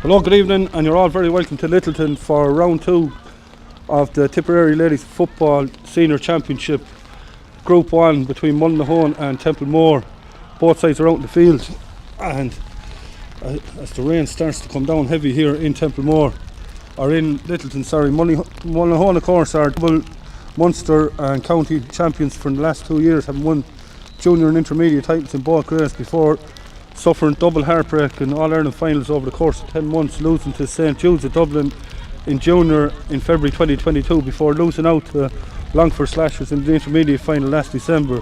Hello, good evening, and you're all very welcome to Littleton for round 2 of the Tipperary Ladies Football Senior Championship Group 1 between Mullinahone and Templemore. Both sides are out in the field, and as the rain starts to come down heavy here in Templemore, or in Littleton, sorry, Mullinahone of course are double Munster and county champions for the last 2 years, having won junior and intermediate titles in both grades before suffering double heartbreak in All-Ireland finals over the course of 10 months, losing to St Jude's of Dublin in junior in February 2022 before losing out to Longford Slashers in the intermediate final last December.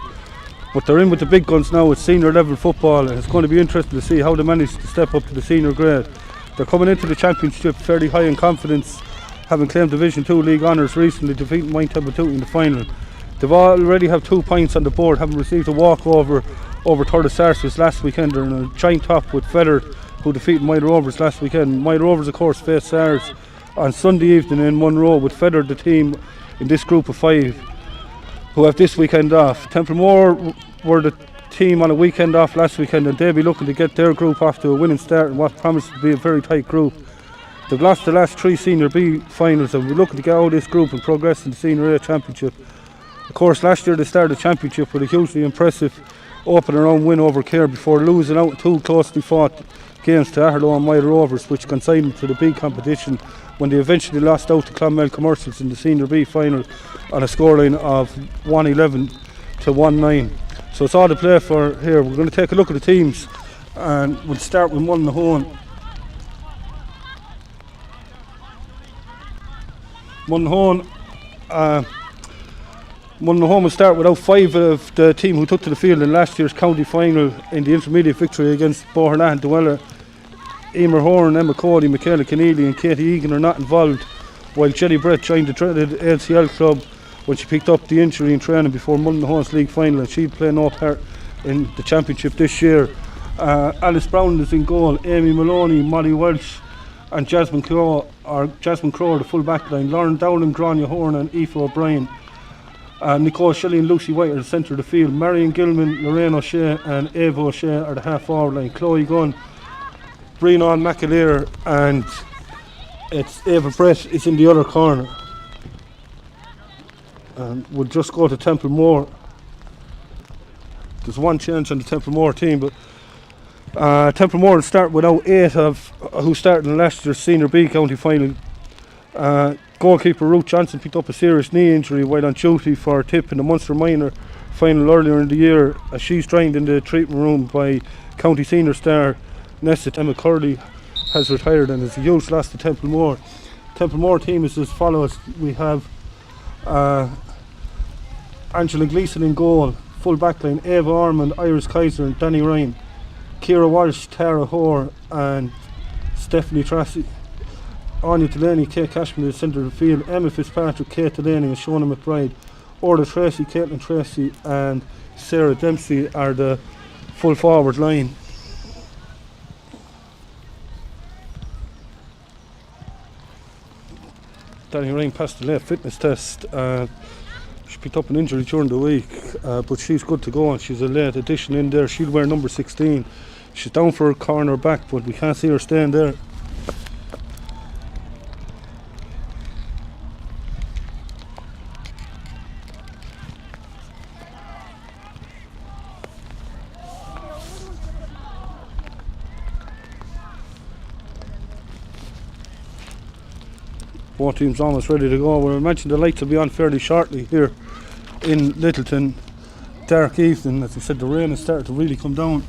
But they're in with the big guns now at senior level football, and it's going to be interesting to see how they manage to step up to the senior grade. They're coming into the championship fairly high in confidence, having claimed Division 2 league honours recently, defeating Templemore in the final. They've already have 2 points on the board, having received a walkover over Thurles Sarsfields last weekend, and a joint top with Feather, who defeated My Rovers last weekend. My Rovers of course face Sars on Sunday evening in Monroe, with Feather the team in this group of 5 who have this weekend off. Templemore were the team on a weekend off last weekend, and they'll be looking to get their group off to a winning start in what promises to be a very tight group. They've lost the last 3 Senior B finals, and we're looking to get out of this group and progress in the Senior A Championship. Of course, last year they started the championship with a hugely impressive opening round win over Kerr before losing out 2 closely fought games to Aherlow and My Rovers, which consigned them to the big competition when they eventually lost out to Clonmel Commercials in the Senior B final on a scoreline of 1-11 to 1-9. So it's all to play for here. We're going to take a look at the teams, and we'll start with Mullinahone. Mullinahone will start without 5 of the team who took to the field in last year's county final in the intermediate victory against Boherlahan Duella. Emer Horan, Emma Cody, Michaela Keneally and Katie Egan are not involved, while Jenny Brett joined the dreaded LCL club when she picked up the injury in training before Mullinahone's league final, and she'll play no part in the championship this year. Alice Brown is in goal, Amy Maloney, Molly Welsh and Jasmine Crow are the full back line. Lauren Dowling, Grania Horn and Aoife O'Brien. Nicole Shelley and Lucy White are the centre of the field. Marion Gilman, Lorraine O'Shea and Eva O'Shea are the half forward line. Chloe Gunn, Breenon McAleer and it's Eva Brett is in the other corner. And we'll just go to Templemore. There's 1 change on the Templemore team, but Templemore will start without 8 of who started in last year's Senior B county final. Goalkeeper Ruth Johnson picked up a serious knee injury while on duty for Tipp in the Munster Minor final earlier in the year, as she's trained in the treatment room by county senior star Nessa. Emma Curley has retired and is a huge loss to Templemore. Templemore team is as follows. We have Angela Gleeson in goal, full backline, Eva Ormond, Iris Kaiser and Danny Ryan, Ciara Walsh, Tara Hoare and Stephanie Tracy. Anya Delaney, Kate Cashman in the centre of the field, Emma Fitzpatrick, Kate Delaney and Shona McBride. Orla Tracy, Caitlin Tracy and Sarah Dempsey are the full forward line. Danny Ryan passed the late fitness test. She picked up an injury during the week, but she's good to go and she's a late addition in there. She'll wear number 16. She's down for a corner back, but we can't see her staying there. Both teams almost ready to go. We'll mention the lights will be on fairly shortly here in Littleton. Dark evening, as I said, the rain has started to really come down.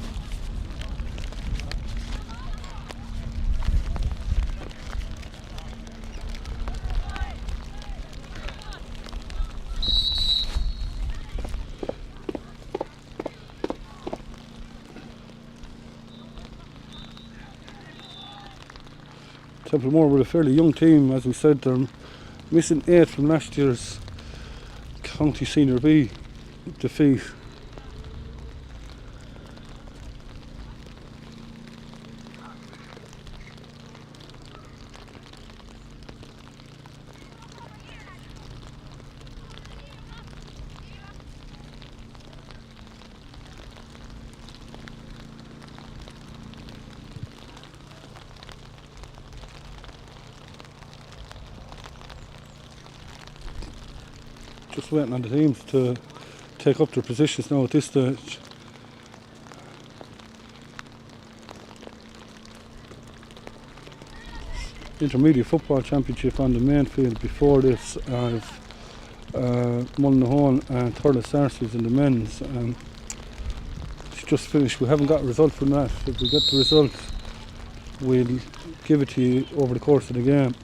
Templemore were a fairly young team, as we said. They're missing 8 from last year's County Senior B defeat. just waiting on the teams to take up their positions now at this stage. Intermediate football championship on the main field. Before this, I've Mullinahone and Thurles Sarsies in the men's. It's just finished. We haven't got a result from that. If we get the result, we'll give it to you over the course of the game.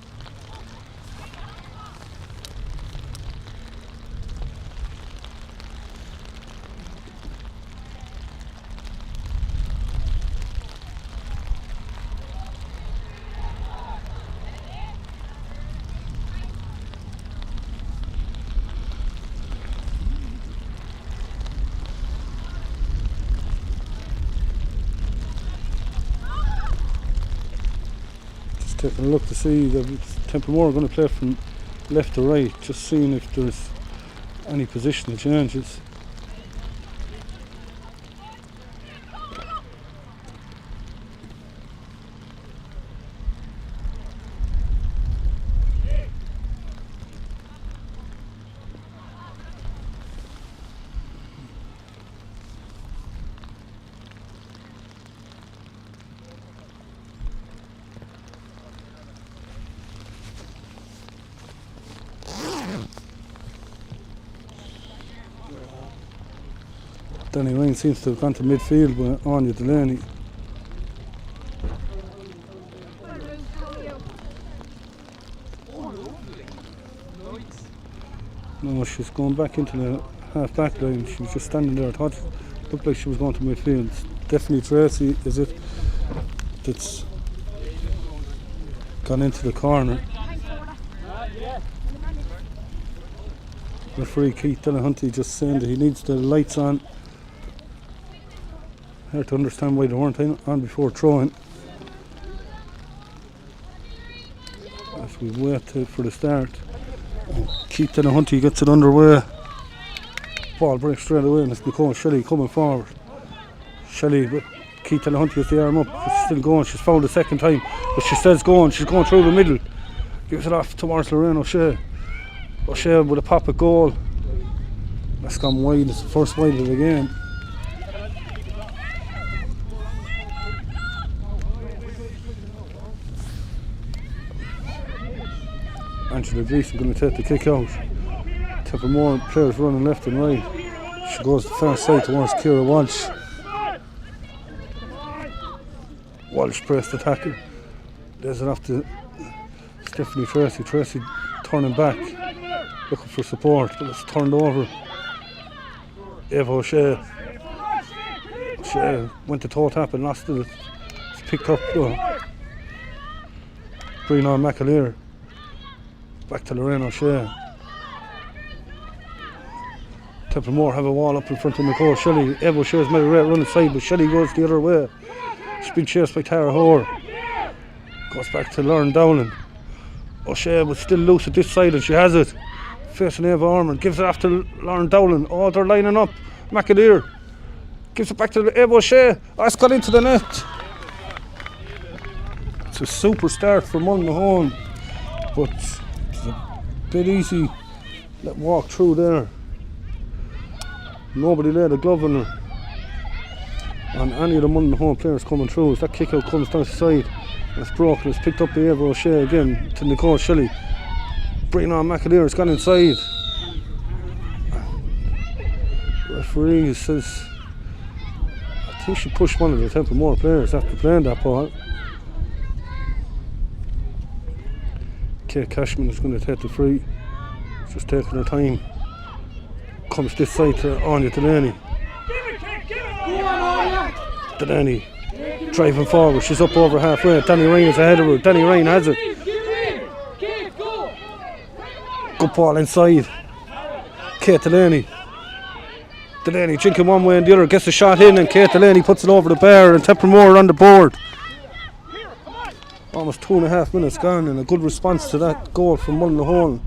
Taking a look to see that Templemore are going to play from left to right, just seeing if there's any positional changes. Danny Ryan seems to have gone to midfield with Anya Delaney. No, she's going back into the half-back line. She was just standing there. I thought it looked like she was going to midfield. It's definitely Tracy, is it, that's gone into the corner. Referee Keith Delahunty just saying that he needs the lights on. Hard to understand why they weren't on before throwing. As we wait for the start. Keith Delahunty gets it underway. Ball breaks straight away and it's Nicole Shelley coming forward. Shelley with Keith Delahunty with the arm up. She's still going. She's fouled the second time. But she says going. She's going through the middle. Gives it off towards Lorraine O'Shea. O'Shea with a pop at goal. That's gone wide. It's the first wide of the game. Angela Gleeson going to take the kick out. Templemore players running left and right. She goes the far side towards Ciara Walsh. Walsh pressed the tackle. There's it off to Stephanie Tracy. Tracy turning back, looking for support, but it's turned over. Eva O'Shea. O'Shea went to toe tap and lost it. It's picked up. Brianna McAleer. Back to Lorraine O'Shea. Templemore have a wall up in front of Nicole Shelley. Eva O'Shea's made a great run inside, but Shelley goes the other way. She's been chased by Tara Hoare. Goes back to Lauren Dowling. O'Shea was still loose at this side and she has it. Facing Eva Ormond, gives it off to Lauren Dowling. Oh, they're lining up. McAleer gives it back to Eva O'Shea. Oh, it's got into the net. It's a super start for Mullinahone, but it's a bit easy. Let walk through there. Nobody laid a glove on her. And any of the Mullinahone players coming through, as that kick out comes down the side, and it's broken. It's picked up by Eva O'Shea again to Nicole Shelley. Brianna McAleer has gone inside. Referee says, I think she pushed one of the Templemore players after playing that ball. Kate Cashman is going to take the free. She's just taking her time. Comes this side to Anya Delaney. Delaney driving forward. She's up over halfway. Danny Ryan is ahead of her. Danny Ryan has it. Good ball inside. Kate Delaney. Delaney drinking one way and the other. Gets the shot in and Kate Delaney puts it over the bar and Templemore on the board. Almost 2.5 minutes gone and a good response to that goal from Mullinahone.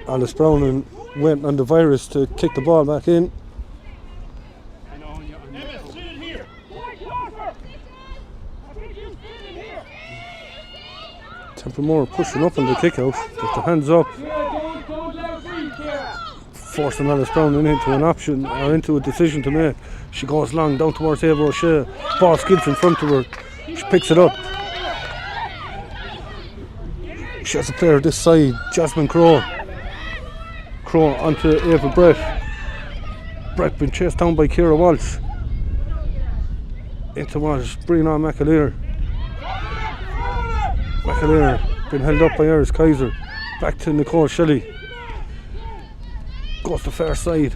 Alice Brown and went on the virus to kick the ball back in. Templemore pushing up on the kick out. With the hands up. Forcing Alice Browning into an option or into a decision to make. She goes long down towards Ava O'Shea. Ball skids in front of her. She picks it up. She has a player this side, Jasmine Crowe. Crowe onto Ava Brett. Brett been chased down by Ciara Walsh. Into Walsh, Brianna McAleer. McAleer been held up by Iris Kaiser. Back to Nicole Shelley. Goes to far side.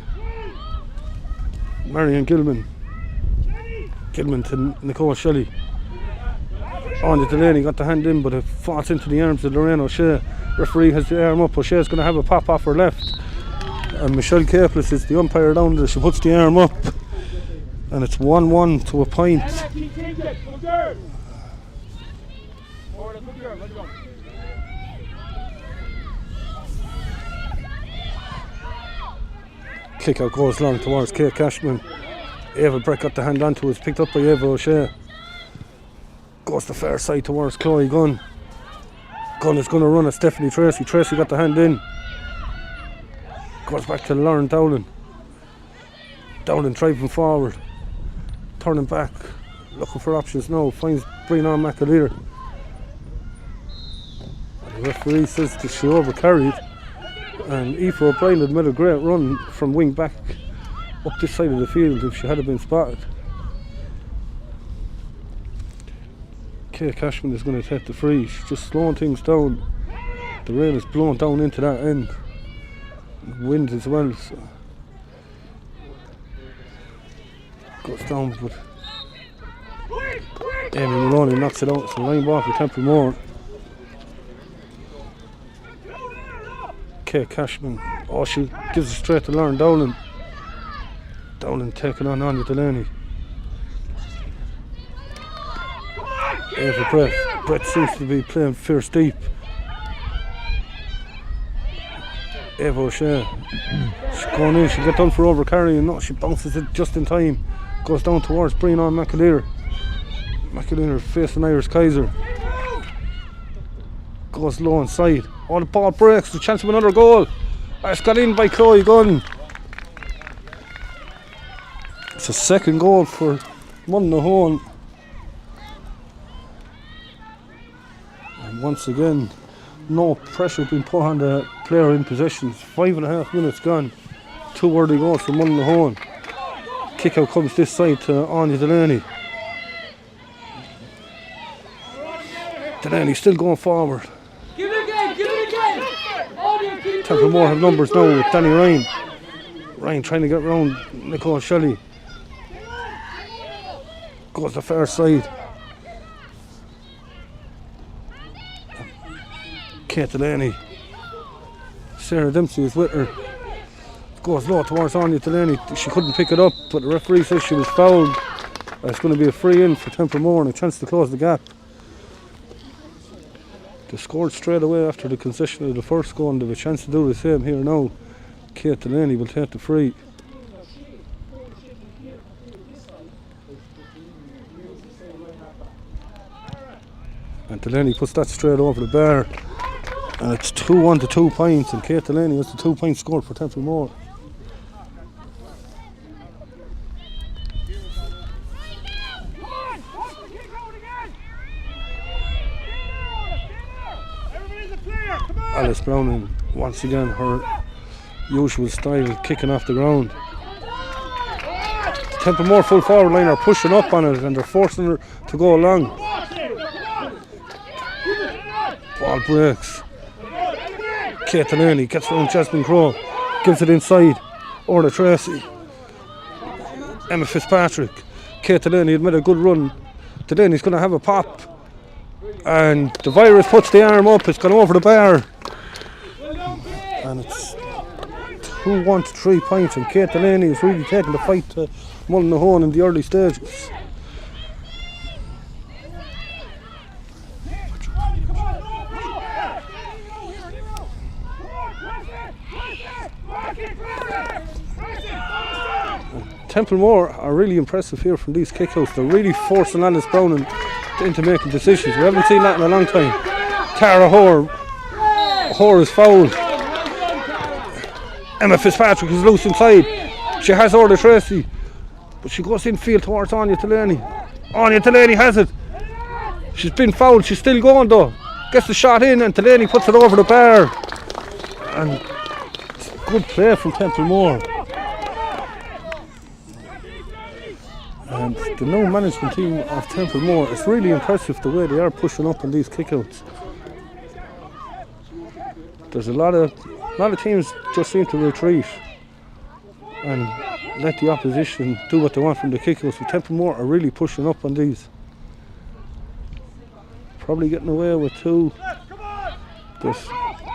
Marion Gilman. Gilman to Nicole Shelley. Anya Delaney got the hand in, but it falls into the arms of Lorraine O'Shea. Referee has the arm up. O'Shea's going to have a pop off her left. And Michelle Capeless is the umpire down there. She puts the arm up. And it's 1-1 to a point. Kick out goes long towards Kate Cashman. Ava Brett got the hand onto it. It's picked up by Ava O'Shea. Goes the far side towards Chloe Gunn. Gunn is going to run at Stephanie Tracy. Tracy got the hand in. Goes back to Lauren Dowling. Dowling driving forward. Turning back. Looking for options now. Finds Brianna McAleer. The referee says that she overcarried. And Aoife O'Brien had made a great run from wing back up this side of the field if she had been spotted. Kate Cashman is going to take the free. She's just slowing things down. The rain is blowing down into that end. Wind as well. So goes down, but Amy Maloney knocks it out. So line ball for Templemore. Kate Cashman. Oh, she gives it straight to Lauren Dowling. Dowling taking on Anya Delaney. Ava Brett. Brett seems to be playing fierce deep. Ava O'Shea. She's going in, she'll get done for overcarrying. No, she bounces it just in time. Goes down towards Brianna McAleer. McAleer facing Iris Kaiser. Goes low inside. Oh, the ball breaks. The chance of another goal. It's got in by Chloe Gunn. It's a second goal for Mullinahone. And once again, no pressure being put on the player in possession. 5.5 minutes gone. 2 early goals for Mullinahone. Kick out comes this side to Anya Delaney. Delaney still going forward. Give it again! Templemore have numbers now with Danny Ryan. Ryan trying to get round Nicole Shelley. Goes the far side. Kate Delaney. Sarah Dempsey is with her. Goes low towards Anya Delaney. She couldn't pick it up, but the referee says she was fouled. It's going to be a free in for Templemore and a chance to close the gap. They scored straight away after the concession of the first goal and they have a chance to do the same here now. Kate Delaney will take the free. And Delaney puts that straight over the bar. And it's 2-1 to 2 points, and Kate Delaney has the 2 points scored for Templemore. Alice Browning, once again, her usual style, kicking off the ground. Templemore full forward line are pushing up on it and they're forcing her to go along. Ball breaks. Kate Delaney gets around Jasmine Crowe, gives it inside. Orla Tracy. Emma Fitzpatrick. Kate Delaney had made a good run. Delaney's going to have a pop. And the virus puts the arm up, it's gone over the bar. And it's 2-1 to 3 points, and Kate Delaney is really taking the fight to Mullinahone in the early stages. Templemore are really impressive here from these kickouts. They're really forcing Alice Browning into making decisions. We haven't seen that in a long time. Tara Hoare. Hoare is fouled. Emma Fitzpatrick is loose inside. She has Orla Tracy, but she goes infield towards Anya Delaney. Anya Delaney has it. She's been fouled. She's still going though. Gets the shot in, and Delaney puts it over the bar. And good play from Templemore. And the new management team of Templemore, it's really impressive the way they are pushing up on these kickouts. There's a lot of teams just seem to retreat and let the opposition do what they want from the kickouts. But Templemore are really pushing up on these. Probably getting away with two. But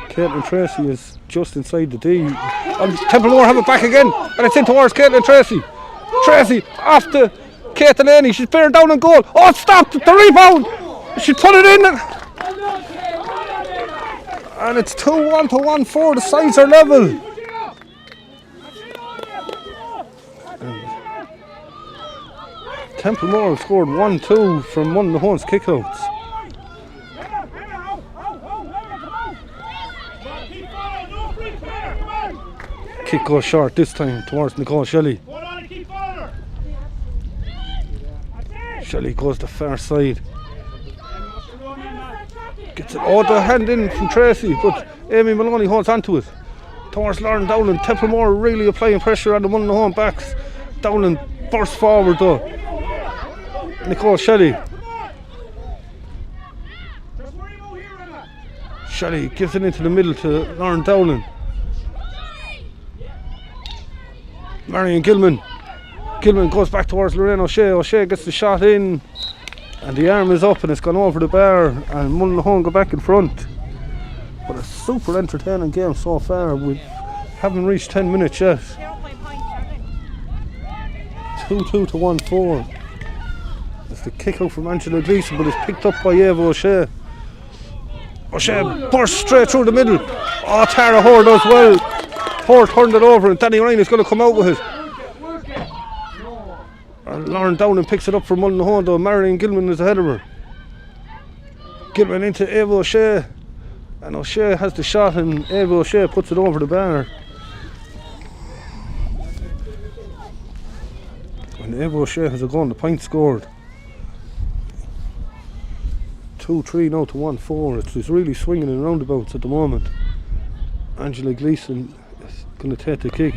Caitlin Tracy is just inside the D. And Templemore have it back again, and it's in towards Caitlin Tracy. Tracy off to Kate Delaney. She's bearing down on goal. Oh, it's stopped! The rebound! She put it in. And it's 2-1 to 1-4. The sides are level. Templemore have scored 1-2 from Mullinahon's kickouts. Kick goes short this time towards Nicole Shelley. Shelley goes the far side. Gets it. Oh, the hand in from Tracy, but Amy Maloney holds on to it. Towards Lauren Dowland. Templemore really applying pressure on the Mullinahone backs. Dowland bursts forward though. Nicole Shelley. Shelley gives it into the middle to Lauren Dowland. Marion Gilman. Gilman goes back towards Lorraine O'Shea. O'Shea gets the shot in, and the arm is up and it's gone over the bar, and Mullinahone go back in front. But a super entertaining game so far. We haven't reached 10 minutes yet. 2-2 to 1-4. It's the kick out from Angela Gleeson, but it's picked up by Eva O'Shea. O'Shea bursts straight through the middle. Oh, Tara Hoare does well. Hoare turned it over, and Danny Ryan is going to come out with it. And Lauren Downing picks it up for Mullinahone though. Marion Gilman is ahead of her. Gilman into Eva O'Shea, and O'Shea has the shot, and Eva O'Shea puts it over the bar. And Eva O'Shea has a goal, the point scored. 2-3 now to 1-4. It's really swinging in roundabouts at the moment. Angela Gleeson is going to take the kick.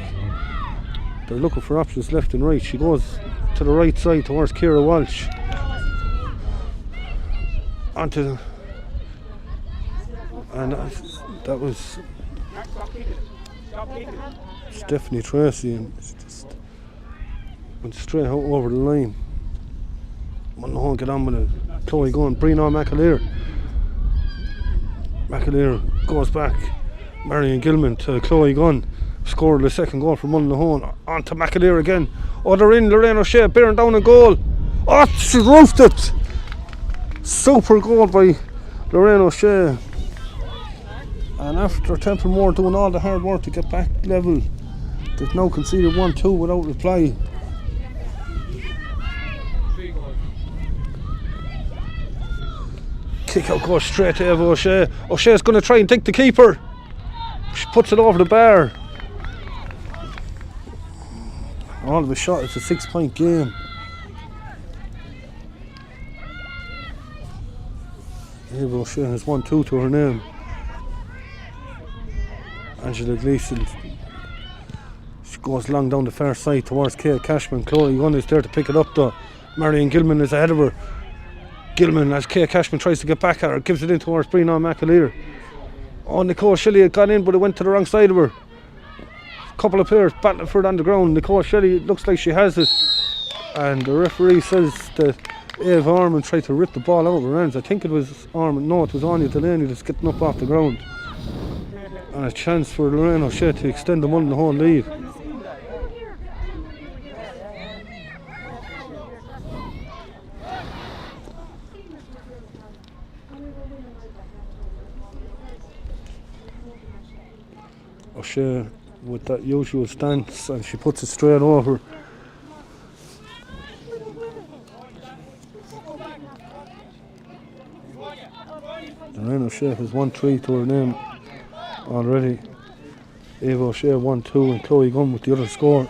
They're looking for options left and right. She goes to the right side towards Ciara Walsh. Onto, and that was Stephanie Tracy, and just went straight out over the line. Mullinahone get on with it. Chloe going, Brina McAleer goes back. Marion Gilman to Chloe Gunn. Scored the second goal for Mullinahone. On to McAleer again. Oh, they're in. Lorraine O'Shea bearing down a goal. Oh, she roofed it. Super goal by Lorraine O'Shea. And after Templemore doing all the hard work to get back level, they've now conceded 1-2 without reply. Kick out goes straight to Eva O'Shea. O'Shea's going to try and take the keeper. She puts it over the bar. All of a shot, it's a 6-point game. Eva O'Shea has 1-2 to her name. Angela Gleeson, she goes long down the far side towards Kate Cashman. Chloe Gunn is there to pick it up though. Marion Gilman is ahead of her. Gilman, as Kate Cashman tries to get back at her, gives it in towards Brina McAleer. Oh, Nicole Shelley had gone in, but it went to the wrong side of her. Couple of players battling for it on the ground. Nicole Shelley looks like she has it, and the referee says that Eve Ormond tried to rip the ball out of her hands. I think it was Ormond. No, it was Anya Delaney that's getting up off the ground, and a chance for Lorraine O'Shea to extend the Mullinahone lead. O'Shea with that usual stance, and she puts it straight over. Lorraine O'Shea has 1-3 to her name already. Eva O'Shea 1-2 and Chloe Gunn with the other score.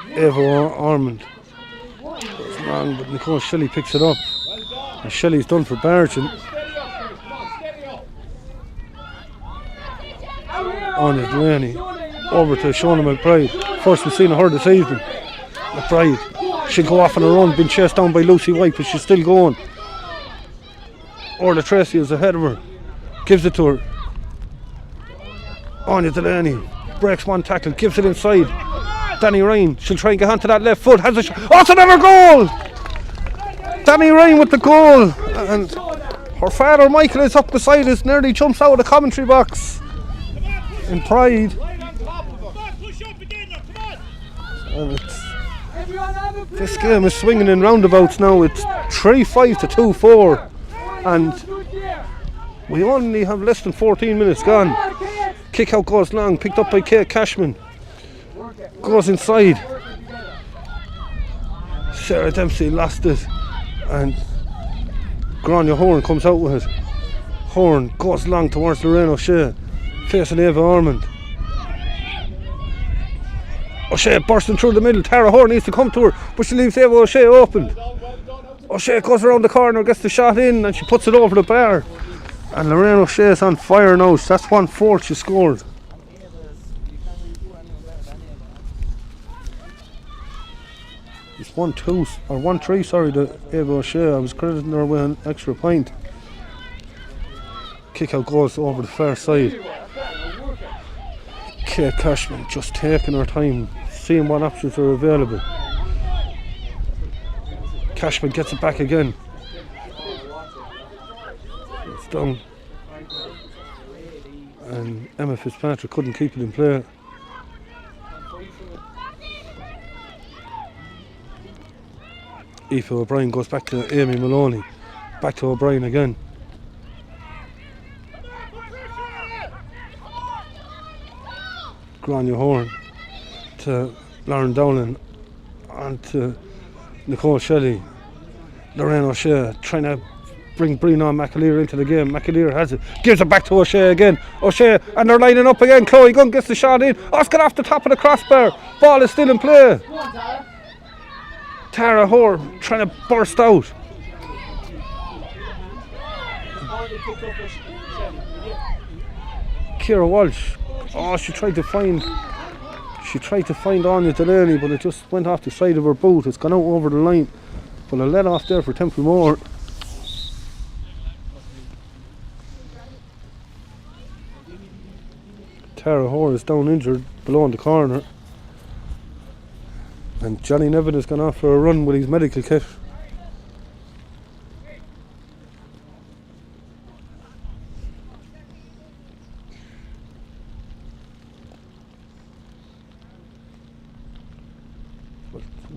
Eva Ormond. It's long, but Nicole Shelley picks it up. And Shelley's done for Barton. On to Delaney. Over to Shona McBride. First we've seen her this evening. McBride. She'll go off on her own, been chased down by Lucy White, but she's still going. Orla Tracy is ahead of her. Gives it to her. On to Delaney. Breaks one tackle, gives it inside. Danny Ryan, she'll try and get onto that left foot. Has a shot. Oh, it's another goal! Danny Ryan with the goal. And her father Michael is up beside us, nearly jumps out of the commentary box in pride. And this game is swinging in roundabouts now. It's 3-5 to 2-4, and we only have less than 14 minutes gone. Kick out goes long, picked up by Kate Cashman. Goes inside. Sarah Dempsey lost it, and Grania Horn comes out with it. Horn goes long towards Lorraine O'Shea, facing Eva Ormond. O'Shea bursting through the middle. Tara Horn needs to come to her, but she leaves Eva O'Shea open. O'Shea goes around the corner, gets the shot in, and she puts it over the bar. And Lorraine O'Shea is on fire now. That's 1-4 she scored. It's 1-2 or 1-3, sorry, to Eva O'Shea. I was crediting her with an extra point. Kick out goes over the far side. Kate Cashman just taking her time, seeing what options are available. Cashman gets it back again. It's down. And Emma Fitzpatrick couldn't keep it in play. Aoife O'Brien goes back to Amy Maloney. Back to O'Brien again. Grania Horn to Lauren Dowling, on to Nicole Shelley. Lorraine O'Shea trying to bring Breon McAleer into the game. McAleer has it, gives it back to O'Shea again. O'Shea, and they're lining up again. Chloe Gunn gets the shot in. Oh, it's got off the top of the crossbar. Ball is still in play. Tara Horn trying to burst out. Ciara Walsh. Oh, she tried to find Anya Delaney, but it just went off the side of her boot. It's gone out over the line, but a let off there for Templemore. Tara Hoare is down injured below in the corner, and Johnny Nevin has gone off for a run with his medical kit.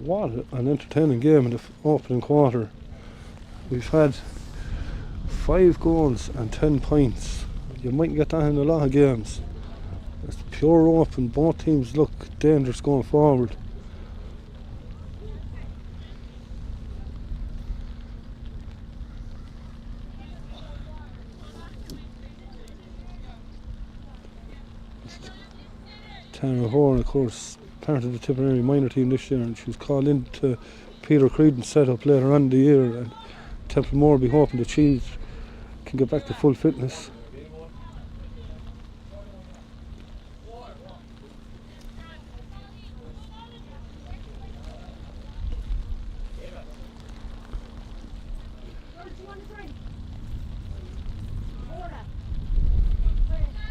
What an entertaining game in the opening quarter. We've had 5 goals and 10 points. You might get that in a lot of games. It's pure open. Both teams look dangerous going forward. Tara Hoare, of course, part of the Tipperary minor team this year, and she was called in to Peter Creedon's setup later on in the year, and Templemore will be hoping that she can get back to full fitness.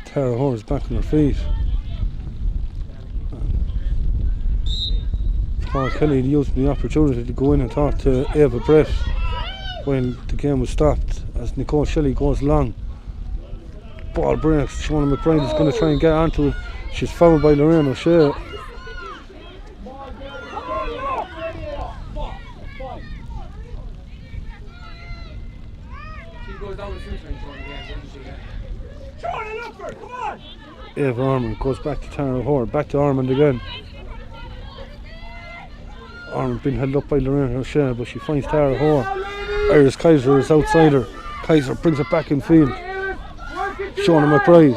Tara Hoare is back on her feet. Paul Kelly used the opportunity to go in and talk to Eva Brett when the game was stopped, as Nicole Shelley goes long. Ball breaks. Shona McBride is going to try and get onto it. She's fouled by Lorraine O'Shea. Eva Ormond goes back to Tara Hoare, back to Ormond again. Ormond being held up by Lorraine O'Shea, but she finds Tara Hoare. Iris Kaiser is outsider. Kaiser brings it back in field. Showing him a prize.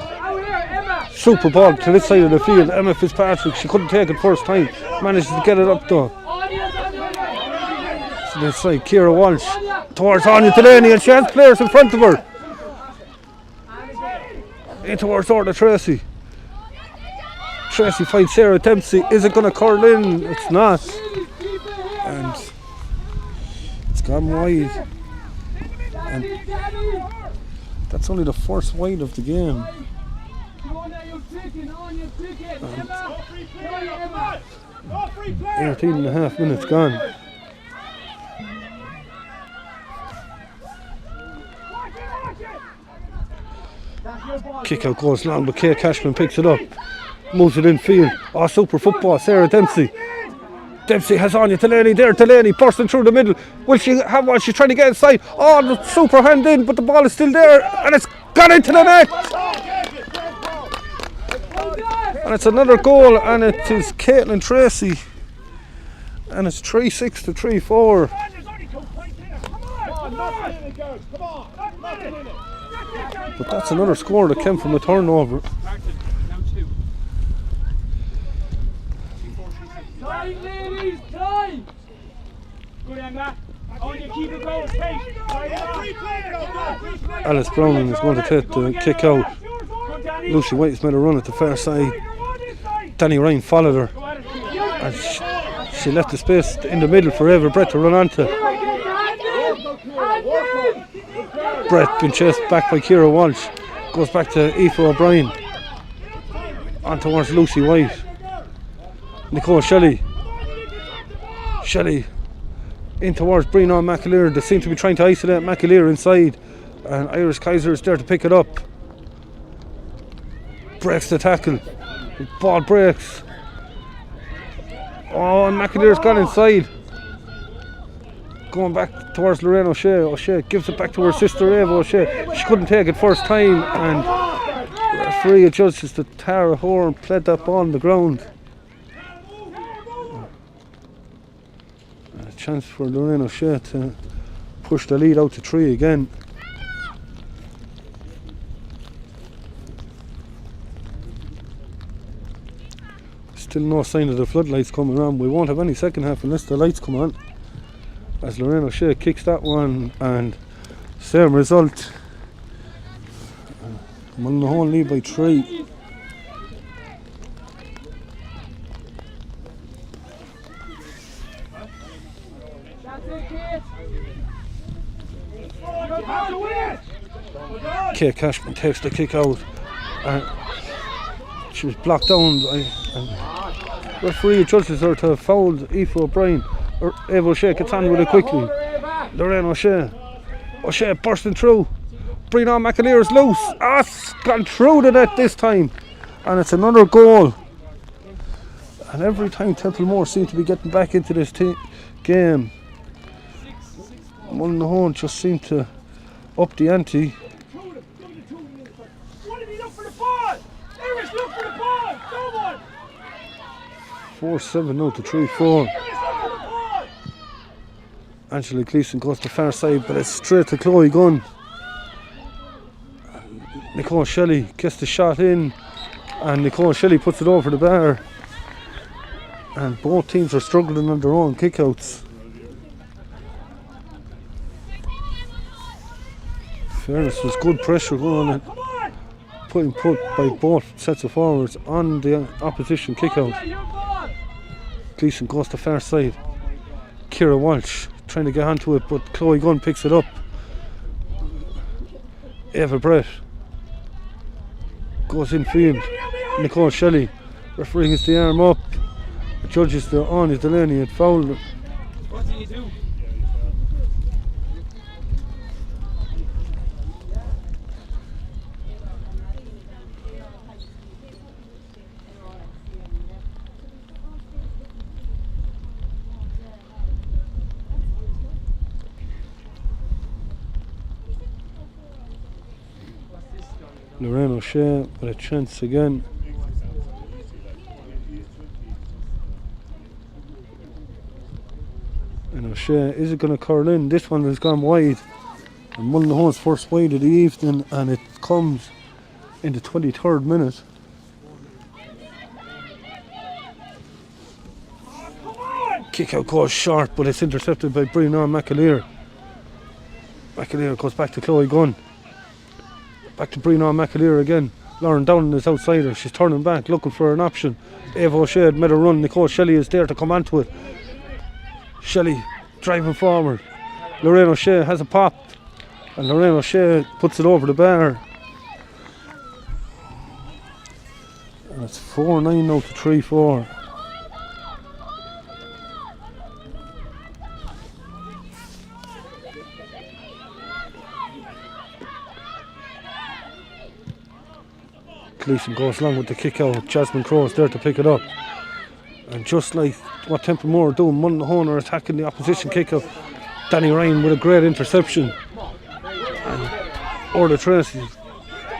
Super ball to this side of the field. Emma Fitzpatrick, she couldn't take it first time. Manages to get it up though. So this side, Ciara Walsh towards Anya Delaney, and she has players in front of her. In towards Orla Tracy. Tracy finds Sarah Dempsey. Is it going to curl in? It's not. And it's gone wide. And that's only the first wide of the game. 18 and a half minutes gone. Kick out goes long, but Kay Cashman picks it up. Moves it in field. Oh, super football. Sarah Dempsey. Dempsey has Anya Delaney there. Delaney bursting through the middle. Will she have one? She's trying to get inside. Oh, the super hand in, but the ball is still there. And it's gone into the net. And it's another goal. And it is Caitlin Tracy. And it's 3-6 to 3-4. But that's another score that came from a turnover. Time, ladies, time! Good, Emma. On you, keep it going, Kate. Alice Browning is going to take the kick out. Lucy White has made a run at the far side. Danny Ryan followed her. And she left the space in the middle for Eva Brett to run onto. Brett been chased back by Ciara Walsh. Goes back to Aoife O'Brien. On towards Lucy White. Nicole Shelley. Shelley in towards Breon McAleer. They seem to be trying to isolate McAleer inside. And Iris Kaiser is there to pick it up. Breaks the tackle. Ball breaks. Oh, and McAleer's gone inside. Going back towards Lorraine O'Shea. O'Shea gives it back to her sister Eva O'Shea. She couldn't take it first time, and referee adjusts that Tara Horn played that ball on the ground. A chance for Lorraine O'Shea to push the lead out to 3 again. Still no sign of the floodlights coming on. We won't have any second half unless the lights come on. As Lorraine O'Shea kicks that one, and same result. Mullinahone lead by 3. Kay Cashman takes the kick out, and she was blocked down by, and referee judges her to have fouled Aoife O'Brien. Eva O'Shea gets on with it quickly. Lorraine O'Shea. O'Shea bursting through. Breon McAleer is loose. It's gone through the net this time. And it's another goal. And every time Templemore seem to be getting back into this game, Mullinahone just seem to up the ante. 4-7 now to 3-4. Angela Gleeson goes to far side, but it's straight to Chloe Gunn. Nicole Shelley gets the shot in, and Nicole Shelley puts it over the bar. And both teams are struggling on their own kickouts. Fairness, there's good pressure going on, put by both sets of forwards on the opposition kickout. Gleeson goes to far side. Ciara Walsh trying to get onto it, but Chloe Gunn picks it up. Eva Brett goes in field. Nicole Shelley, referee gets the arm up. The judges the Anya Delaney had fouled. What do you do? Lorraine O'Shea with a chance again. And O'Shea, is it going to curl in? This one has gone wide. And Mullinahone's first wide of the evening, and it comes in the 23rd minute. Kick out goes short, but it's intercepted by Brian McAleer. McAleer goes back to Chloe Gunn. Back to Brian McAleer again. Lauren Downing is outside her. She's turning back, looking for an option. Ava O'Shea had made a run. Nicole Shelley is there to come onto it. Shelley driving forward. Lorraine O'Shea has a pop. And Lorraine O'Shea puts it over the bar. And it's 4-9 now to 3-4. Gleeson goes along with the kick out. Jasmine Crow's there to pick it up. And just like what Templemore are doing, Mullinahone are attacking the opposition kick out. Danny Ryan with a great interception. And Orla Tracy.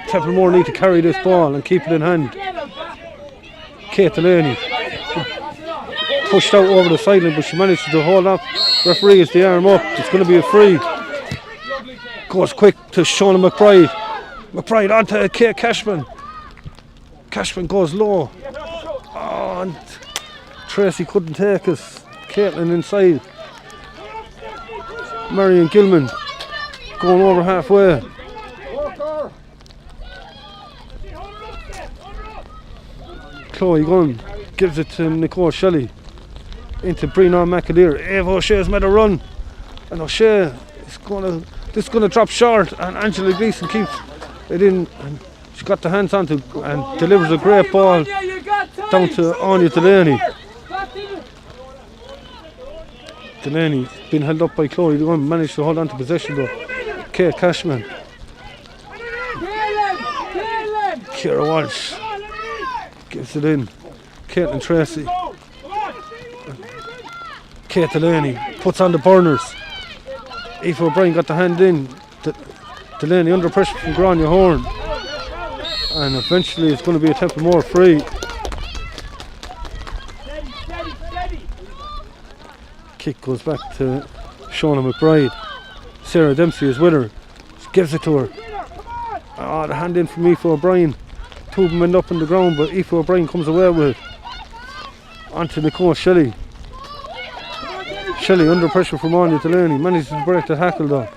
Templemore need to carry this ball and keep it in hand. Kate Delaney pushed out over the sideline, but she managed to hold up. Referee is the arm up. It's going to be a free. Goes quick to Shauna McBride. McBride onto Kate Cashman. Cashman goes low. Oh, and Tracy couldn't take it. Caitlin inside. Marion Gilman going over halfway. Chloe Gunn gives it to Nicole Shelley. Into Brian McAleer. Ava O'Shea's made a run. And O'Shea is going to drop short. And Angela Gleeson keeps it in. And she got the hands onto and delivers a great ball down to Anya Delaney. Delaney been held up by Chloe Gunn, managed to hold on to possession though. Kate Cashman. Ciara Walsh gives it in. Caitlin Tracy. Kate Delaney puts on the burners. Aoife O'Brien got the hand in. Delaney under pressure from Grania Horn. And eventually it's going to be a Templemore free. Kick goes back to Shauna McBride. Sarah Dempsey is with her. She gives it to her. Oh, the hand in from Aoife O'Brien. Two of them end up on the ground, but Aoife O'Brien comes away with it. On to Nicole Shelley. Shelley under pressure from Anya Delaney. Manages to break the tackle though.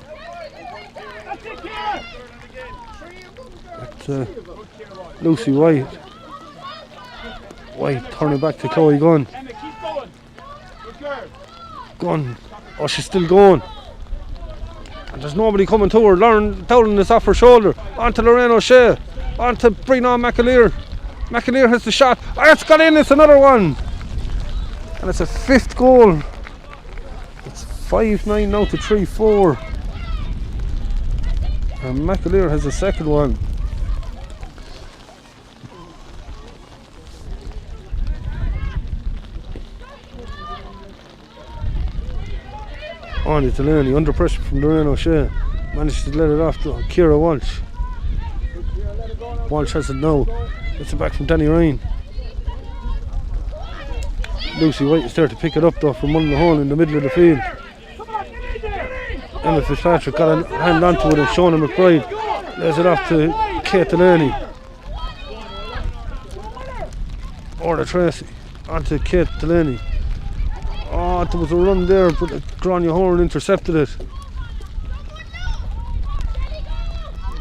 Lucy White. White turning back to Chloe Gunn. Gunn. Oh, she's still going. And there's nobody coming to her. Lauren Dowling is off her shoulder. On to Lorraine O'Shea. On to Brian McAleer. McAleer has the shot. Oh, it's got in. It's another one. And it's a fifth goal. It's 5-9 now to 3-4. And McAleer has the second one. Anya Delaney under pressure from Lorraine O'Shea. Managed to let it off to Ciara Walsh. Walsh has it now. It's back from Danny Ryan. Lucy White is there to pick it up though from Mullinahone in the middle of the field. Emma Fitzpatrick got a hand onto it and Shauna McBride lays it off to Kate Delaney. Orla Tracy onto Kate Delaney. Oh, there was a run there, but Grania Horn intercepted it.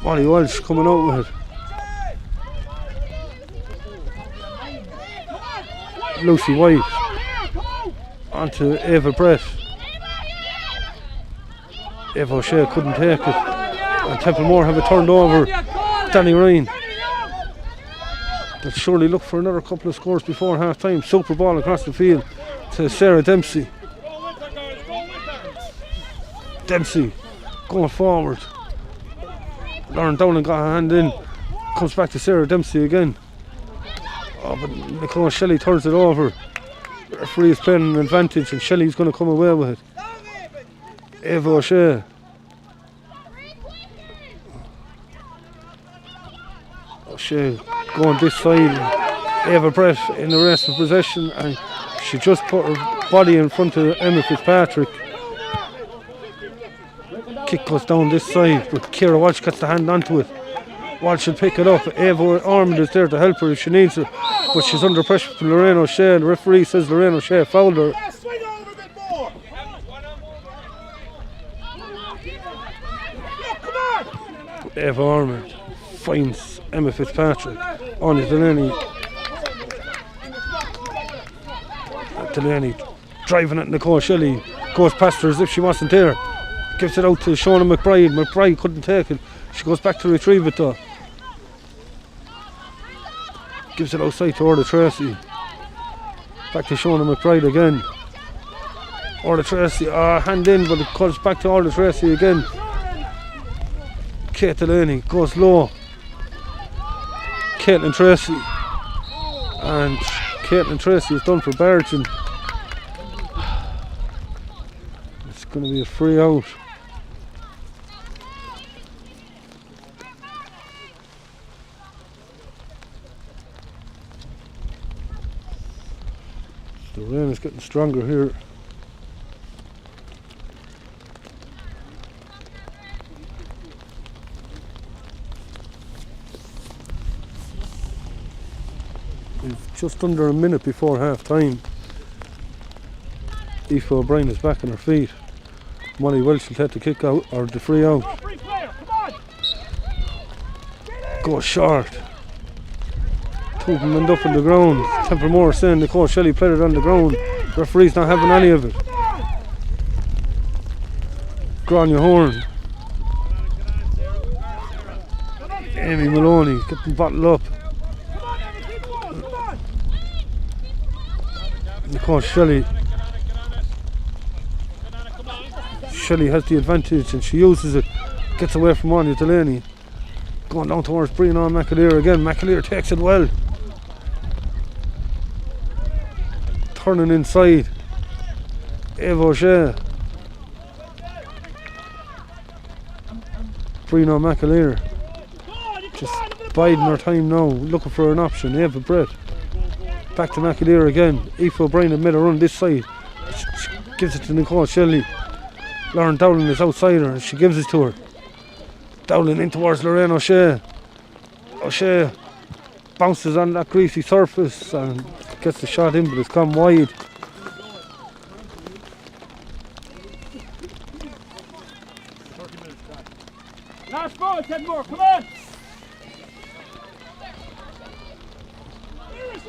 Molly Walsh coming out with it. Lucy White onto Ava Brett. Ava O'Shea couldn't take it. And Templemore have it turned over. Danny Ryan. They'll surely look for another couple of scores before half time. Super ball across the field to Sarah Dempsey. Dempsey going forward. Lauren Dowling got her hand in. Comes back to Sarah Dempsey again. Oh, but Nicole Shelley turns it over. The referee is playing an advantage and Shelley's going to come away with it. Ava O'Shea. O'Shea going this side. Ava Brett in the race for possession and she just put her body in front of Emma Fitzpatrick. Kick goes down this side, but Ciara Walsh gets the hand onto it. Walsh will pick it up. Ava Ormond is there to help her if she needs it, but she's under pressure from Lorraine O'Shea. The referee says Lorraine O'Shea fouled her. Swing over a bit more. Come on. Ava Ormond finds Emma Fitzpatrick. Anya Delaney driving at Nicole Shelley. Goes past her as if she wasn't there. Gives it out to Shona McBride. McBride couldn't take it. She goes back to retrieve it though. Gives it outside to Orla Tracy. Back to Shona McBride again. Orla Tracy, hand in, but it comes back to Orla Tracy again. Kate Delaney goes low. Caitlin Tracy. And Caitlin Tracy is done for barging. It's going to be a free out. The rain is getting stronger here. We've just under a minute before half time. Aoife O'Brien is back on her feet. Molly Welch will take the kick out, or the free out. Go short. Two of them end up on the ground. Templemore saying Nicole Shelley played it on the ground. Referee's not having any of it. Grania Horn. Amy Maloney getting bottled up. Nicole Shelley. Shelley has the advantage and she uses it. Gets away from Anya Delaney. Going down towards Brianna McAleer again. McAleer takes it well. Turning inside. Ava O'Shea. Brianna McAleer. Just biding her time now. Looking for an option. Ava Brett. Back to McAleer again. Aoife O'Brien had made a run this side. She gives it to Nicole Shelley. Lauren Dowling is outside her and she gives it to her. Dowling in towards Lorraine O'Shea. O'Shea bounces on that greasy surface and gets the shot in, but it's gone wide. Last ball, 10 more, come on!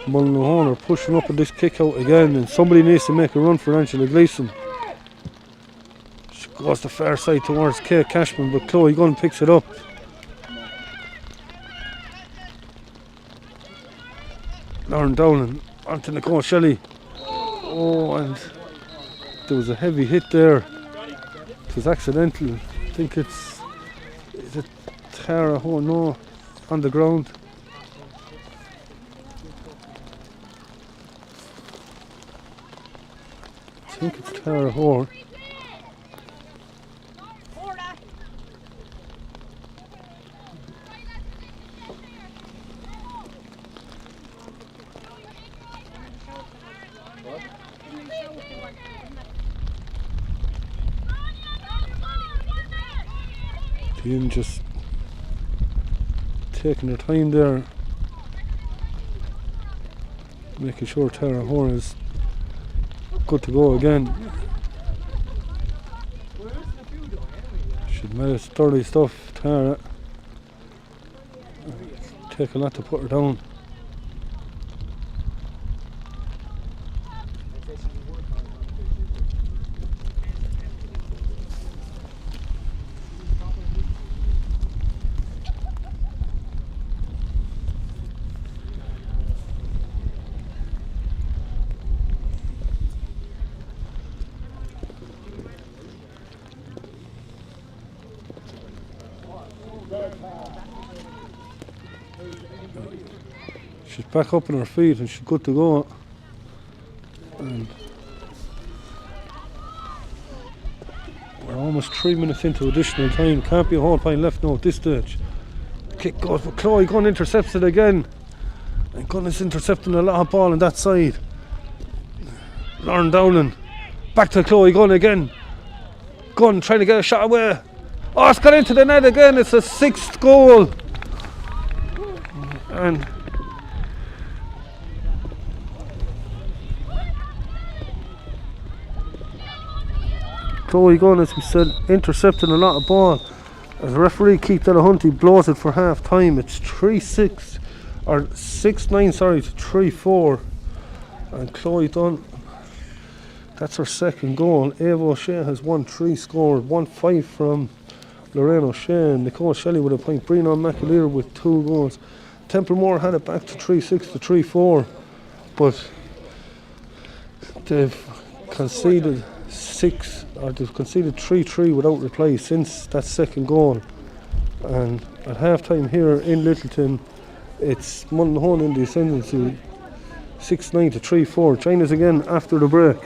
Mullinahone are pushing up at this kick out again, and somebody needs to make a run for Angela Gleeson. She goes the far side towards Kate Cashman, but Chloe Gunn picks it up. Lauren Dowling onto Nicole Shelley. Oh, and there was a heavy hit there. It was accidental. I think is it Tara? Oh no, on the ground. I think it's Tara Horn. Team just taking their time there, making sure Tara Horn is good to go again. She'd managed sturdy stuff, Tara. Take a lot to put her down. She's back up on her feet and she's good to go. And we're almost 3 minutes into additional time. Can't be a whole pint left now at this stage. Kick goes, but Chloe Gunn intercepts it again. And Gunn is intercepting a lot of ball on that side. Lauren Dowling. Back to Chloe Gunn again. Gunn trying to get a shot away. Oh, it's got into the net again. It's a sixth goal. And Chloe Gunn, as we said, intercepting a lot of ball. As the referee Keith Delahunty blows it for half time, it's 3-6 or 6-9, sorry, to 3-4. And Chloe Dunn, that's her second goal. Ava O'Shea has 1-3 scored, 1-5 from Lorraine O'Shea, and Nicole Shelley with a point. Brina McAleer with 2 goals. Templemore had it back to 3-6 to 3-4, but they've conceded 3-3 without reply since that second goal. And at half time here in Littleton, it's Mullinahone in the ascendancy, 6-9 to 3-4. Join us again after the break.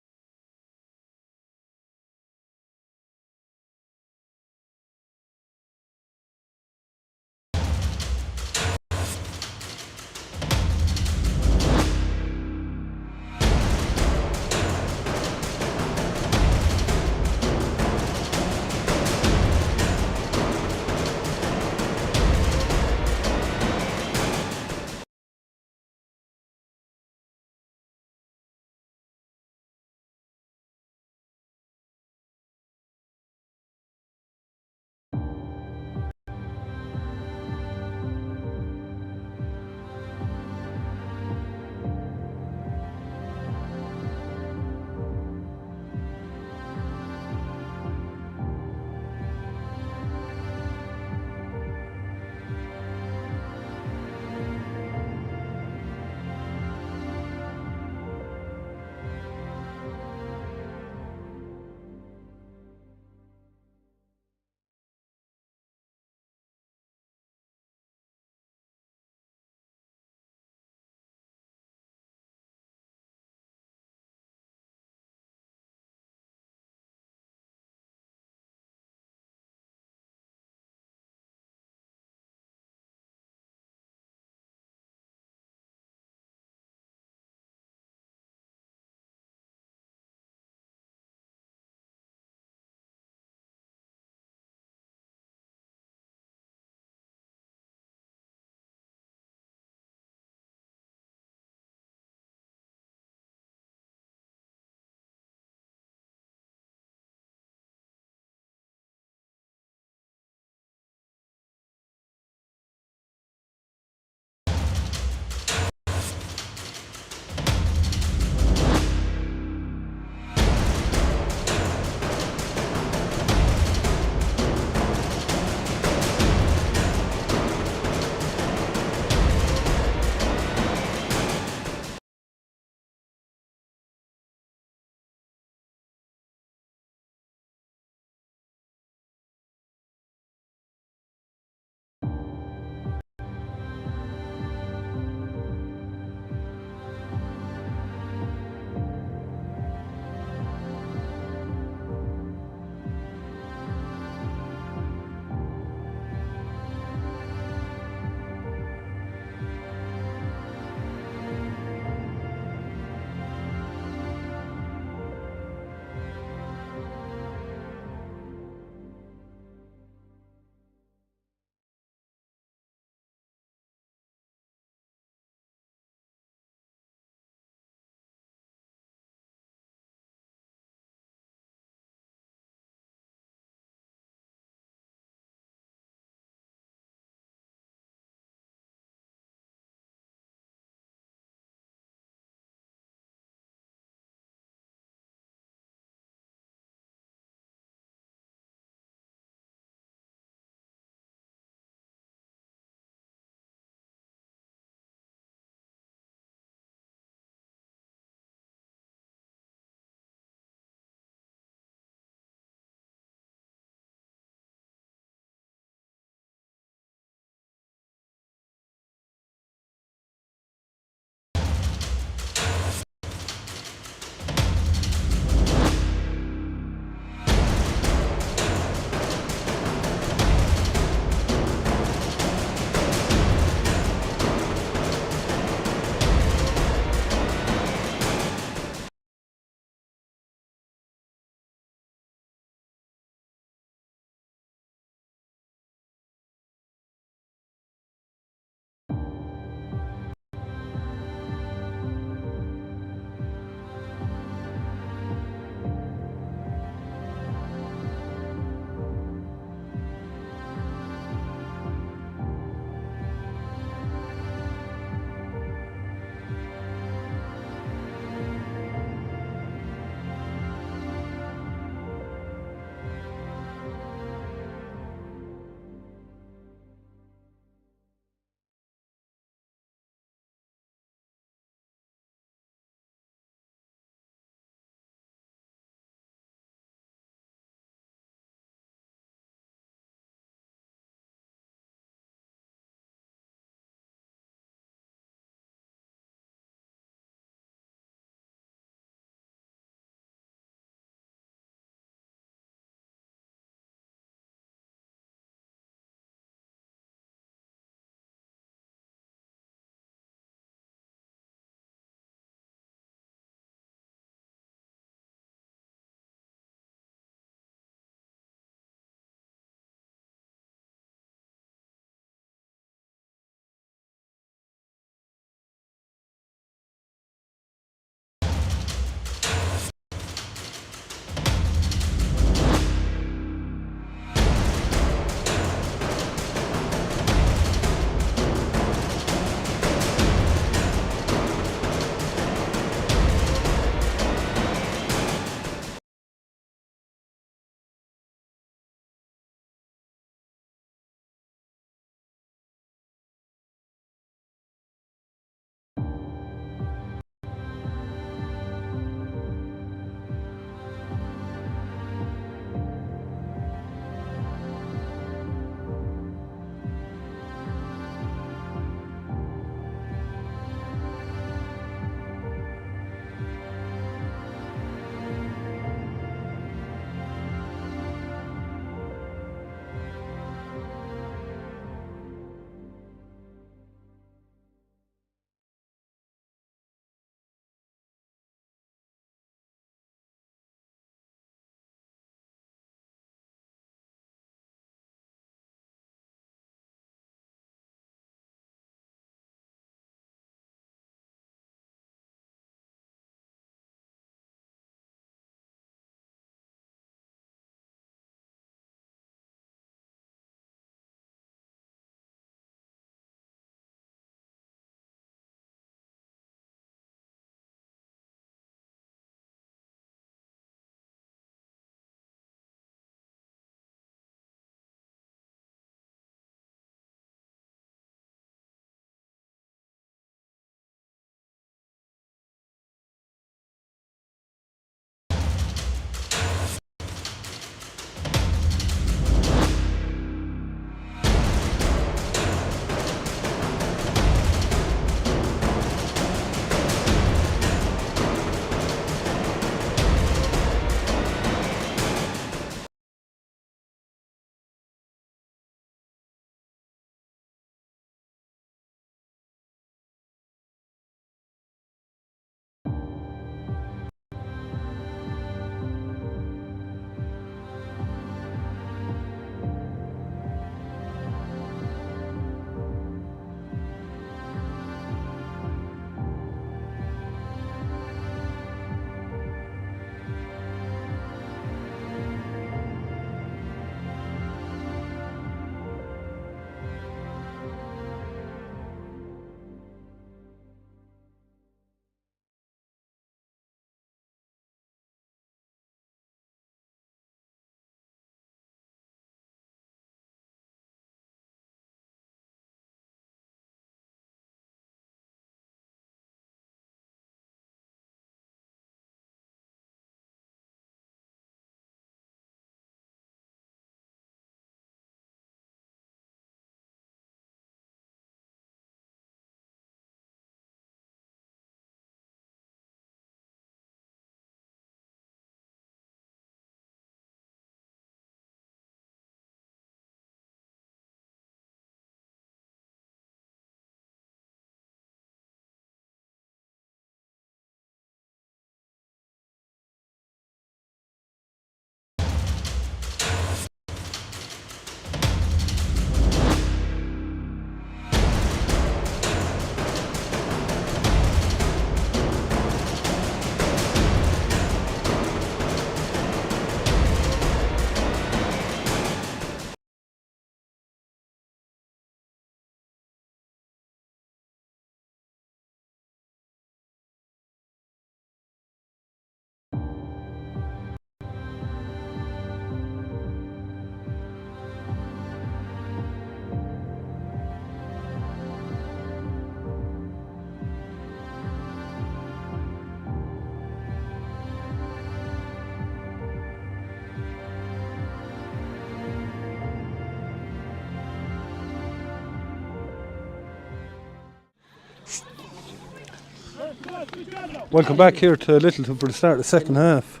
Welcome back here to Littleton for the start of the second half.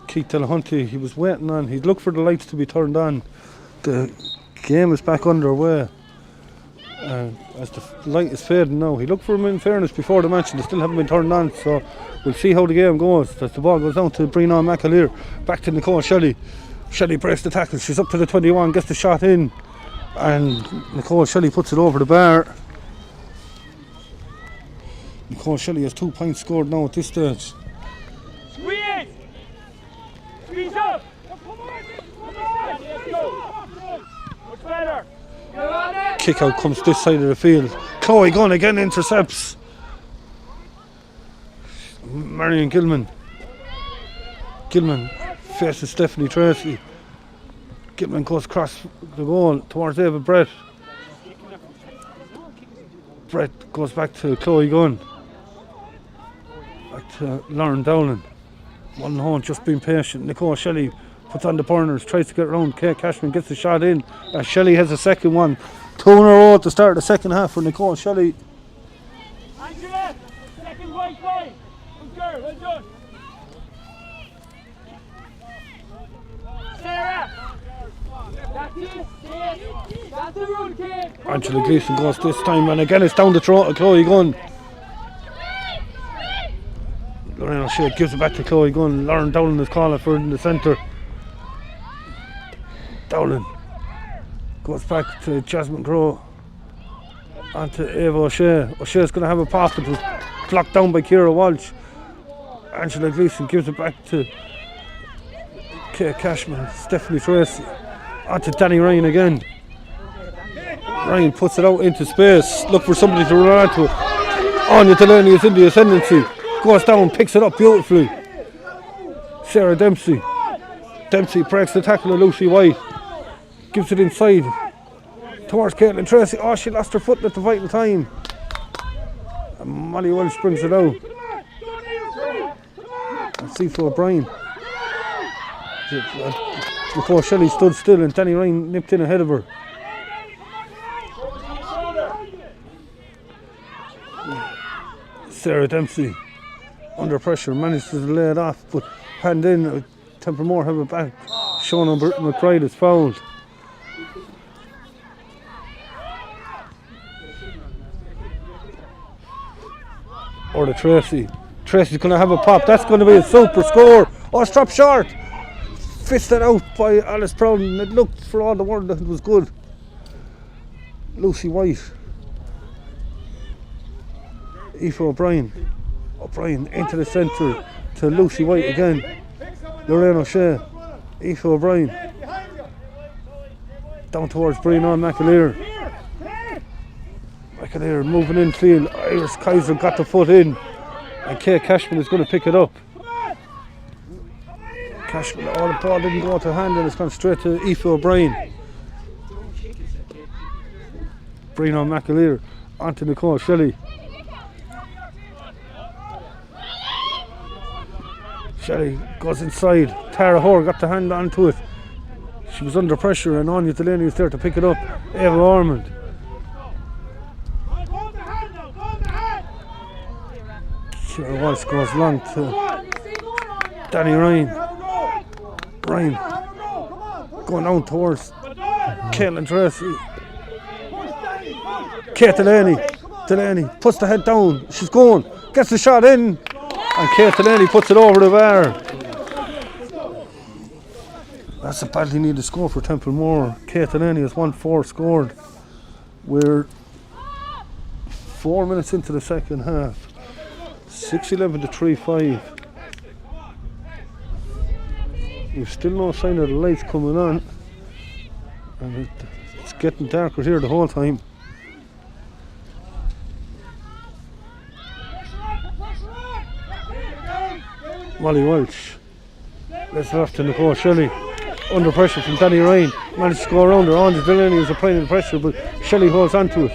Keith Delahunty, he was waiting on, he'd look for the lights to be turned on. The game is back underway. As the light is fading now, he looked for them in fairness before the match and they still haven't been turned on, so we'll see how the game goes. As the ball goes down to Brianna McAleer, back to Nicole Shelley. Shelley breaks the tackle, she's up to the 21, gets the shot in, and Nicole Shelley puts it over the bar. Nicole Shelley has 2 points scored now at this stage. Squeeze! Squeeze up! Much better! Kick out comes this side of the field. Chloe Gunn again intercepts. Marion Gilman. Gilman faces Stephanie Tracy. Gilman goes across the goal towards Ava Brett. Brett goes back to Chloe Gunn. Back to Lauren Dowling. Mullinahone just being patient. Nicole Shelley puts on the burners, tries to get around. Kate Cashman gets the shot in. Shelley has a second one. 2 in a row at the start of the second half for Nicole Shelley. Angela, second white line. Good girl, well done. Sarah. That's it. That's the rule, Kate. Angela Gleeson goes this time, and again it's down the throat of Chloe Gunn. Lorraine O'Shea gives it back to Chloe Gunn. Lauren Dowling is calling for it in the centre. Dowling goes back to Jasmine Grow. On to Ava O'Shea. O'Shea's going to have a pop. It was blocked down by Ciara Walsh. Angela Gleeson gives it back to Kate Cashman. Stephanie Tracy. On to Danny Ryan again. Ryan puts it out into space. Look for somebody to run onto it. Anya Delaney is in the ascendancy. Goes down, picks it up beautifully. Sarah Dempsey. Dempsey breaks the tackle of Lucy White. Gives it inside towards Caitlin Tracy. Oh, she lost her foot at the vital time. And Molly Welsh brings it out. And Cecil O'Brien. Before Shelley stood still and Danny Ryan nipped in ahead of her. Sarah Dempsey under pressure managed to lay it off, but hand in. Templemore have it back. Sean McBride is fouled. Or the Tracy. Tracy's going to have a pop. That's going to be a super score. Oh, it's dropped short. Fisted out by Alice Brown. It looked for all the world that it was good. Lucy White. Aoife O'Brien. O'Brien into the centre to Lucy White again. Lorraine O'Shea. Aoife O'Brien. Down towards Brianna McAleer. McAleer moving in field. Iris Kaiser got the foot in. And Kate Cashman is going to pick it up. Cashman, oh, the ball didn't go to hand and it's gone straight to Aoife O'Brien. Brianna McAleer onto Nicole Shelley. Shelley goes inside. Tara Hoare got the hand onto it. She was under pressure and Anya Delaney was there to pick it up. Eva Ormond. Ciara Walsh goes long to Danny Ryan. Ryan going down towards Caitlin Tracy. Kate Delaney. Delaney puts the head down. She's going. Gets the shot in. And Kate Delaney puts it over the bar. That's a badly needed score for Templemore. Kate Delaney has 1-4 scored. We're 4 minutes into the second half. 6-11 to 3-5. We've still no sign of the lights coming on. And it's getting darker here the whole time. Molly Welch. Let's off to Nicole Shelley. Under pressure from Danny Ryan. Managed to go around her. Anya Delaney is applying the pressure, but Shelley holds onto it.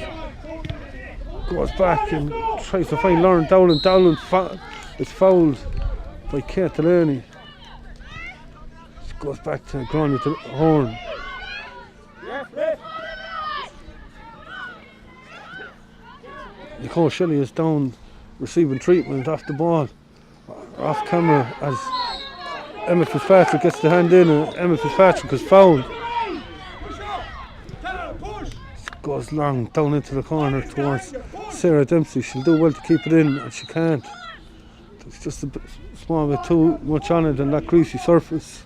Goes back and tries to find Lauren Dowling. Dowling is fouled by Kate Delaney. She goes back to Grania Horn. Nicole Shelley is down receiving treatment off the ball, off camera, as Emma Fitzpatrick gets the hand in, and Emma Fitzpatrick is fouled. Goes long down into the corner towards Sarah Dempsey. She'll do well to keep it in, and she can't. It's just a small bit too much on it and that greasy surface.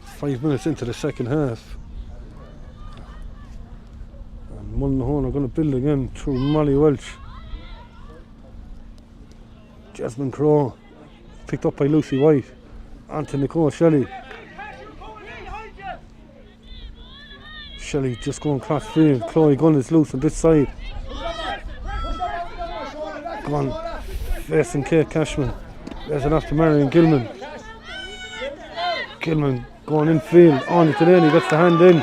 Five minutes into the second half. And Mullinahone are going to build again through Molly Welch. Jasmine Crowe, picked up by Lucy White. Onto Nicole Shelley. Shelley just going cross field. Chloe Gunn is loose on this side. Gunn facing Kate Cashman. There's an off to Marion Gilman. Gilman going in field. On it today, he gets the hand in.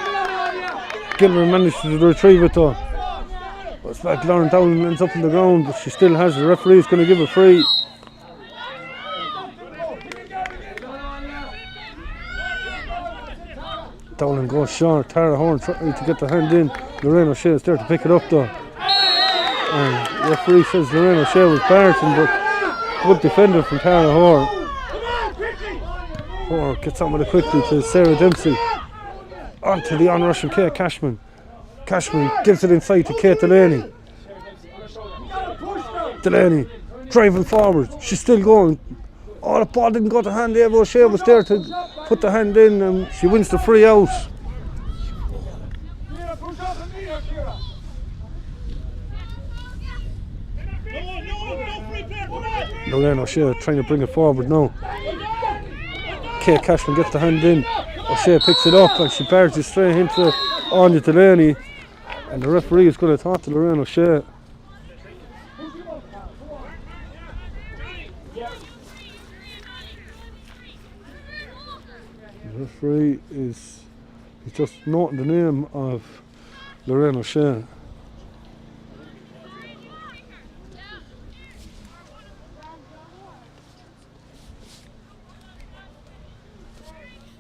Gilman manages to retrieve it though. But it's back. Lauren Dowling ends up on the ground, but she still has it. The referee is going to give a free. Dowling goes short. Tara Horn trying to get the hand in. Lorraine O'Shea is there to pick it up though. And the referee says Lorraine O'Shea was Barton, but good defender from Tara Horn. Horn gets on with it quickly to Sarah Dempsey. On to the on-rushing Kate Cashman. Cashman gives it inside to Kate Delaney. Delaney driving forward. She's still going. Oh, the ball didn't go to hand. Eva O'Shea was there to put the hand in, and she wins the free out. Lorraine O'Shea trying to bring it forward now. Kate Cashman gets the hand in. O'Shea picks it up and she barges straight into Anya Delaney. And the referee is going to talk to Lorraine O'Shea. The referee is just noting the name of Lorraine O'Shea.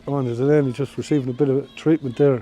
Anya Delaney just receiving a bit of treatment there.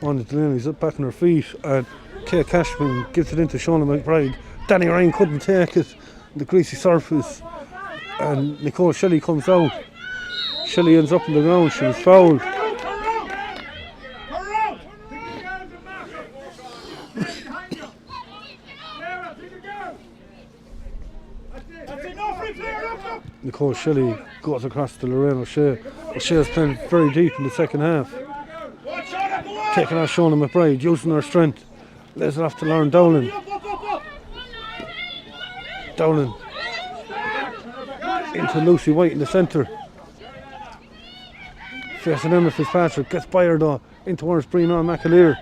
Anya Delaney's up back on her feet, and Kate Cashman gives it into Shauna McBride. Danny Ryan couldn't take it, the greasy surface, and Nicole Shelley comes out. Shelley ends up on the ground. She was fouled. Nicole Shelley goes across to Lorraine O'Shea. O'Shea's playing very deep in the second half. Taking out Shauna McBride, using her strength. Lays it off to Lauren Dowling. Dowling into Lucy White in the centre. Facing Emma Fitzpatrick, gets by her though, in towards Breena McAleer.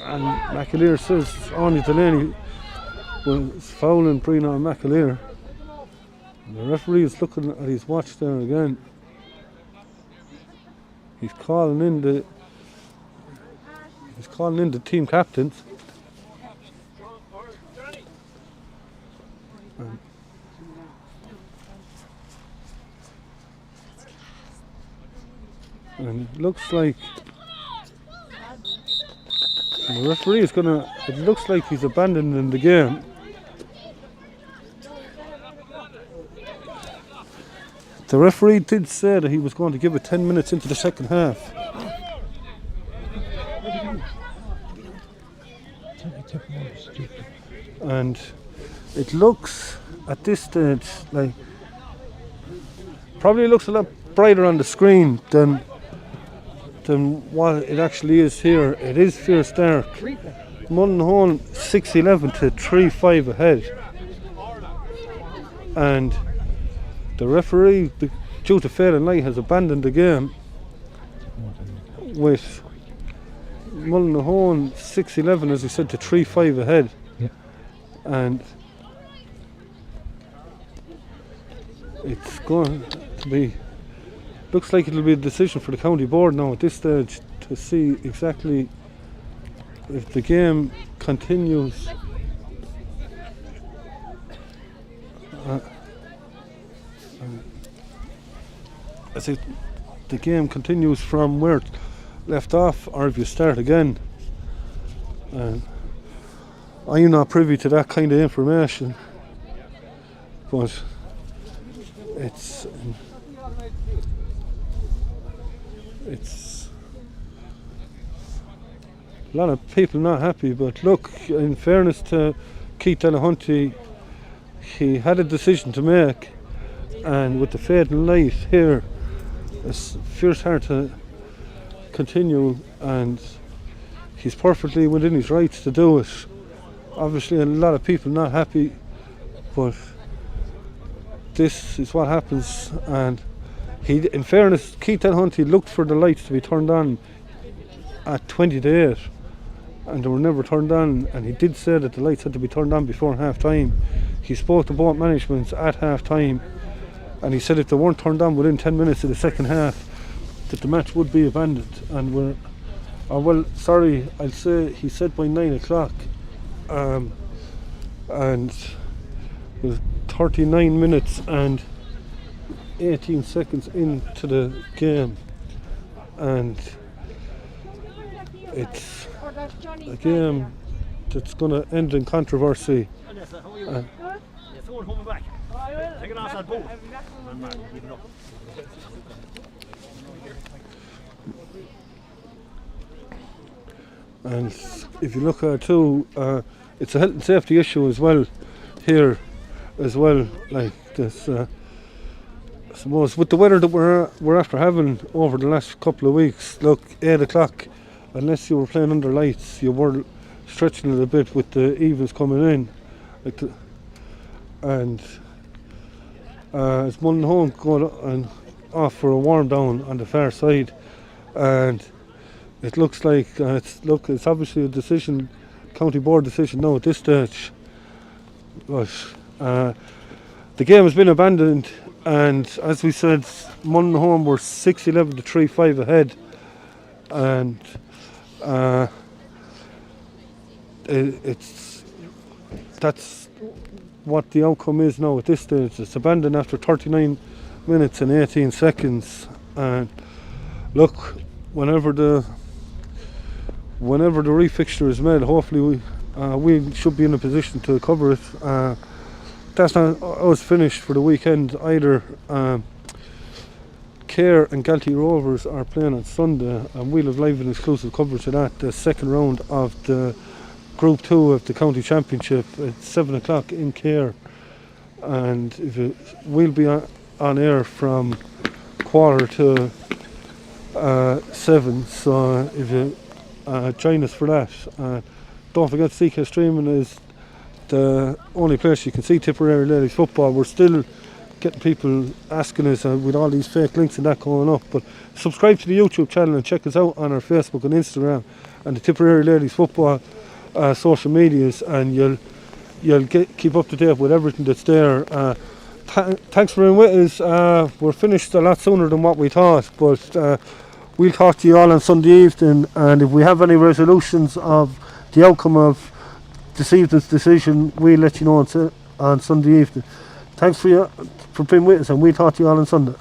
And McAleer says Anya Delaney was fouling Breena McAleer. And the referee is looking at his watch there again. He's calling in the team captains. And it looks like the referee is gonna, it looks like he's abandoning the game. The referee did say that he was going to give it 10 minutes into the second half. And it looks at this stage like, probably looks a lot brighter on the screen than what it actually is here. It is fierce dark. Mullinahone 6-11 to 3-5 ahead. And the referee, due to failing light, has abandoned the game with Mullinahone 6-11, as I said, to 3-5 ahead. Yeah. And it's going to be, looks like it'll be a decision for the county board now at this stage to see exactly if the game continues. As if the game continues from where it left off, or if you start again. I'm not privy to that kind of information, but it's a lot of people not happy. But look, in fairness to Keith Delahunty, he had a decision to make, and with the fading light here, it's fierce hard to continue, and he's perfectly within his rights to do it. Obviously a lot of people not happy, but this is what happens. And he, in fairness, Keith Delahunty looked for the lights to be turned on at 20 to 8, and they were never turned on, and he did say that the lights had to be turned on before half time. He spoke to both managements at half time, and he said if they weren't turned on within 10 minutes of the second half, that the match would be abandoned. And we're, well, sorry, I'll say he said by 9 o'clock, and with 39 minutes and 18 seconds into the game, and it's a game that's going to end in controversy. And if you look at it too, it's a health and safety issue as well here as well. Like this, I suppose with the weather that we're after having over the last couple of weeks. Look, 8 o'clock, unless you were playing under lights, you were stretching it a bit with the evenings coming in. Like and it's Mullinahone going off for a warm down on the far side, and it looks like it's obviously a decision, county board decision now at this stage. But the game has been abandoned, and as we said, Mullinahone were 6-11 to 3-5 ahead, and that's what the outcome is now at this stage. It's abandoned after 39 minutes and 18 seconds. And look, whenever the refixture is made, hopefully we should be in a position to cover it. That's not us finished for the weekend either. Care and Galtee Rovers are playing on Sunday, and we'll have live and exclusive coverage of that, the second round of the Group 2 of the County Championship at 7 o'clock in Care. And we'll be on air from 6:45 to 7, so if you join us for that. Don't forget, ckstreaming is the only place you can see Tipperary ladies football. We're still getting people asking us with all these fake links and that going up, but subscribe to the YouTube channel and check us out on our Facebook and Instagram and the Tipperary ladies football social medias, and you'll keep up to date with everything that's there. Thanks for being with us. We're finished a lot sooner than what we thought, but we'll talk to you all on Sunday evening, and if we have any resolutions of the outcome of this evening's decision, we'll let you know on Sunday evening. Thanks for being with us, and we'll talk to you all on Sunday.